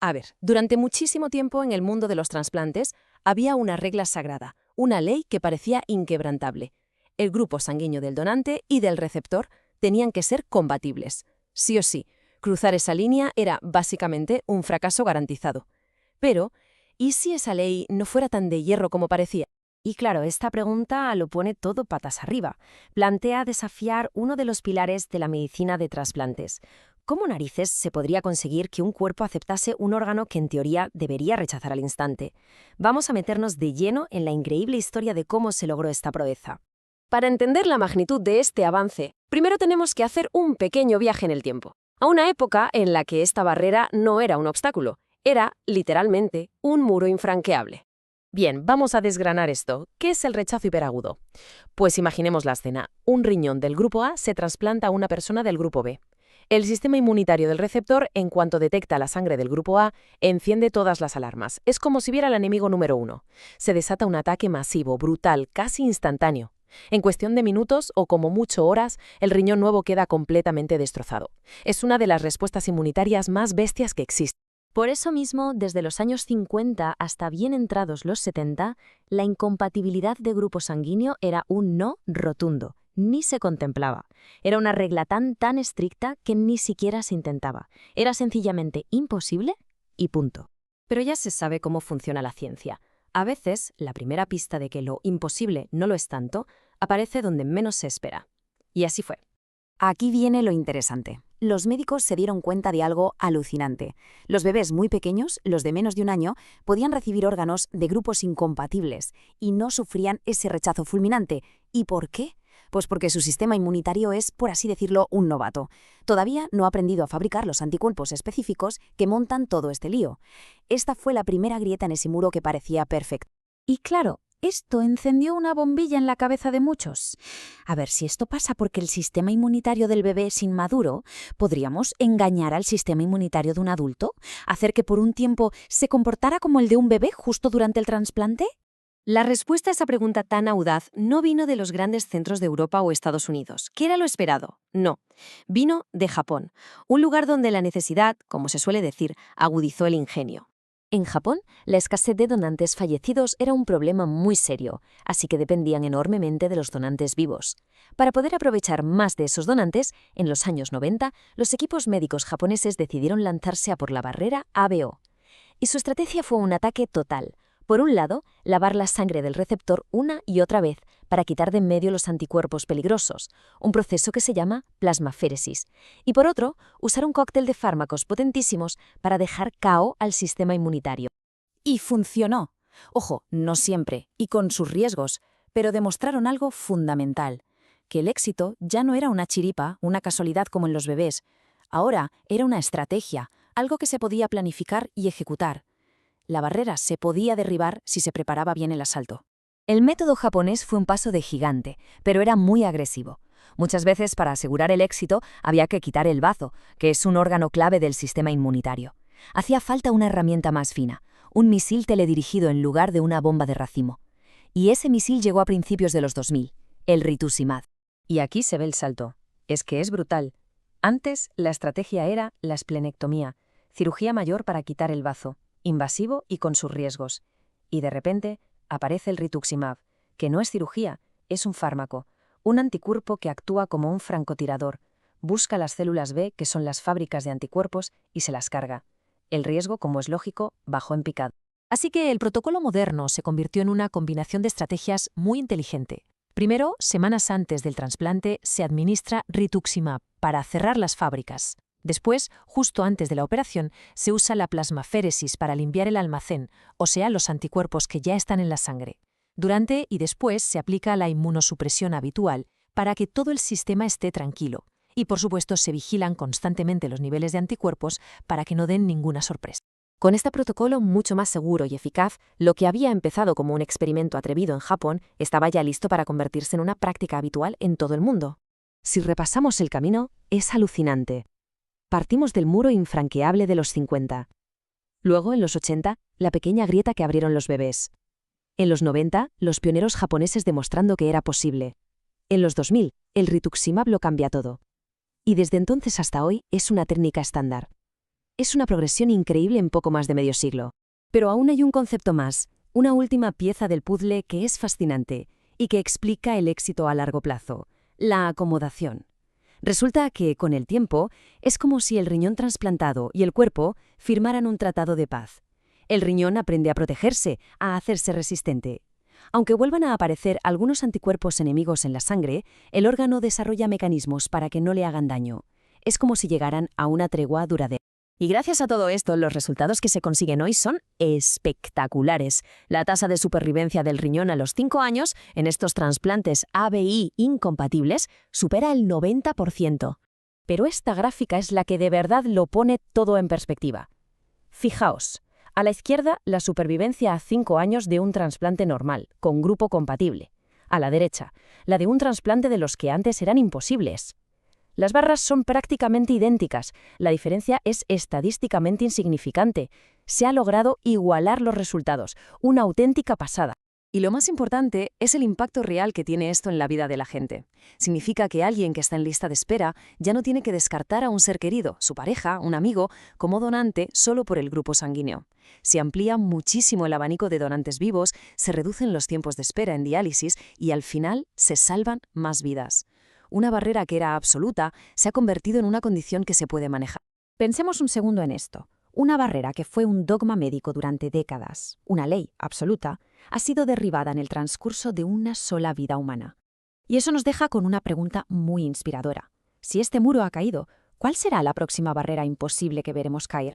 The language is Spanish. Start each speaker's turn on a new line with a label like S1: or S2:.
S1: A ver, durante muchísimo tiempo en el mundo de los trasplantes había una regla sagrada, una ley que parecía inquebrantable. El grupo sanguíneo del donante y del receptor tenían que ser compatibles. Sí o sí, cruzar esa línea era básicamente un fracaso garantizado. Pero, ¿y si esa ley no fuera tan de hierro como parecía?
S2: Y claro, esta pregunta lo pone todo patas arriba. Plantea desafiar uno de los pilares de la medicina de trasplantes. ¿Cómo narices se podría conseguir que un cuerpo aceptase un órgano que en teoría debería rechazar al instante? Vamos a meternos de lleno en la increíble historia de cómo se logró esta proeza.
S1: Para entender la magnitud de este avance, primero tenemos que hacer un pequeño viaje en el tiempo, a una época en la que esta barrera no era un obstáculo, era, literalmente, un muro infranqueable. Bien, vamos a desgranar esto. ¿Qué es el rechazo hiperagudo? Pues imaginemos la escena. Un riñón del grupo A se trasplanta a una persona del grupo B. El sistema inmunitario del receptor, en cuanto detecta la sangre del grupo A, enciende todas las alarmas. Es como si viera al enemigo número uno. Se desata un ataque masivo, brutal, casi instantáneo. En cuestión de minutos o como mucho horas, el riñón nuevo queda completamente destrozado. Es una de las respuestas inmunitarias más bestias que existen.
S2: Por eso mismo, desde los años 50 hasta bien entrados los 70, la incompatibilidad de grupo sanguíneo era un no rotundo, ni se contemplaba. Era una regla tan estricta que ni siquiera se intentaba. Era sencillamente imposible y punto. Pero ya se sabe cómo funciona la ciencia. A veces, la primera pista de que lo imposible no lo es tanto, aparece donde menos se espera. Y así fue.
S3: Aquí viene lo interesante. Los médicos se dieron cuenta de algo alucinante. Los bebés muy pequeños, los de menos de un año, podían recibir órganos de grupos incompatibles y no sufrían ese rechazo fulminante. ¿Y por qué? Pues porque su sistema inmunitario es, por así decirlo, un novato. Todavía no ha aprendido a fabricar los anticuerpos específicos que montan todo este lío. Esta fue la primera grieta en ese muro que parecía perfecto.
S4: Y claro, esto encendió una bombilla en la cabeza de muchos. A ver, si esto pasa porque el sistema inmunitario del bebé es inmaduro, ¿podríamos engañar al sistema inmunitario de un adulto? ¿Hacer que por un tiempo se comportara como el de un bebé justo durante el trasplante?
S2: La respuesta a esa pregunta tan audaz no vino de los grandes centros de Europa o Estados Unidos, que era lo esperado. No, vino de Japón, un lugar donde la necesidad, como se suele decir, agudizó el ingenio. En Japón, la escasez de donantes fallecidos era un problema muy serio, así que dependían enormemente de los donantes vivos. Para poder aprovechar más de esos donantes, en los años 90, los equipos médicos japoneses decidieron lanzarse a por la barrera ABO. Y su estrategia fue un ataque total. Por un lado, lavar la sangre del receptor una y otra vez para quitar de en medio los anticuerpos peligrosos, un proceso que se llama plasmaféresis. Y por otro, usar un cóctel de fármacos potentísimos para dejar KO al sistema inmunitario.
S3: Y funcionó. Ojo, no siempre, y con sus riesgos, pero demostraron algo fundamental, que el éxito ya no era una chiripa, una casualidad como en los bebés. Ahora era una estrategia, algo que se podía planificar y ejecutar. La barrera se podía derribar si se preparaba bien el asalto.
S2: El método japonés fue un paso de gigante, pero era muy agresivo. Muchas veces, para asegurar el éxito, había que quitar el bazo, que es un órgano clave del sistema inmunitario. Hacía falta una herramienta más fina, un misil teledirigido en lugar de una bomba de racimo. Y ese misil llegó a principios de los 2000, el rituximab. Y aquí se ve el salto. Es que es brutal. Antes, la estrategia era la esplenectomía, cirugía mayor para quitar el bazo, invasivo y con sus riesgos. Y de repente aparece el rituximab, que no es cirugía, es un fármaco, un anticuerpo que actúa como un francotirador, busca las células B, que son las fábricas de anticuerpos, y se las carga. El riesgo, como es lógico, bajó en picado. Así que el protocolo moderno se convirtió en una combinación de estrategias muy inteligente. Primero, semanas antes del trasplante, se administra rituximab para cerrar las fábricas. Después, justo antes de la operación, se usa la plasmaféresis para limpiar el almacén, o sea, los anticuerpos que ya están en la sangre. Durante y después se aplica la inmunosupresión habitual para que todo el sistema esté tranquilo. Y por supuesto se vigilan constantemente los niveles de anticuerpos para que no den ninguna sorpresa. Con este protocolo mucho más seguro y eficaz, lo que había empezado como un experimento atrevido en Japón estaba ya listo para convertirse en una práctica habitual en todo el mundo. Si repasamos el camino, es alucinante. Partimos del muro infranqueable de los 50. Luego, en los 80, la pequeña grieta que abrieron los bebés. En los 90, los pioneros japoneses demostrando que era posible. En los 2000, el rituximab lo cambia todo. Y desde entonces hasta hoy es una técnica estándar.
S1: Es una progresión increíble en poco más de medio siglo.
S2: Pero aún hay un concepto más, una última pieza del puzzle que es fascinante y que explica el éxito a largo plazo: la acomodación. Resulta que, con el tiempo, es como si el riñón trasplantado y el cuerpo firmaran un tratado de paz. El riñón aprende a protegerse, a hacerse resistente. Aunque vuelvan a aparecer algunos anticuerpos enemigos en la sangre, el órgano desarrolla mecanismos para que no le hagan daño. Es como si llegaran a una tregua duradera.
S1: Y gracias a todo esto, los resultados que se consiguen hoy son espectaculares. La tasa de supervivencia del riñón a los 5 años en estos trasplantes ABI incompatibles supera el 90%. Pero esta gráfica es la que de verdad lo pone todo en perspectiva. Fijaos, a la izquierda la supervivencia a 5 años de un trasplante normal, con grupo compatible. A la derecha, la de un trasplante de los que antes eran imposibles. Las barras son prácticamente idénticas, la diferencia es estadísticamente insignificante. Se ha logrado igualar los resultados, una auténtica pasada. Y lo más importante es el impacto real que tiene esto en la vida de la gente. Significa que alguien que está en lista de espera ya no tiene que descartar a un ser querido, su pareja, un amigo, como donante solo por el grupo sanguíneo. Se amplía muchísimo el abanico de donantes vivos, se reducen los tiempos de espera en diálisis y al final se salvan más vidas. Una barrera que era absoluta se ha convertido en una condición que se puede manejar.
S3: Pensemos un segundo en esto. Una barrera que fue un dogma médico durante décadas, una ley absoluta, ha sido derribada en el transcurso de una sola vida humana. Y eso nos deja con una pregunta muy inspiradora. Si este muro ha caído, ¿cuál será la próxima barrera imposible que veremos caer?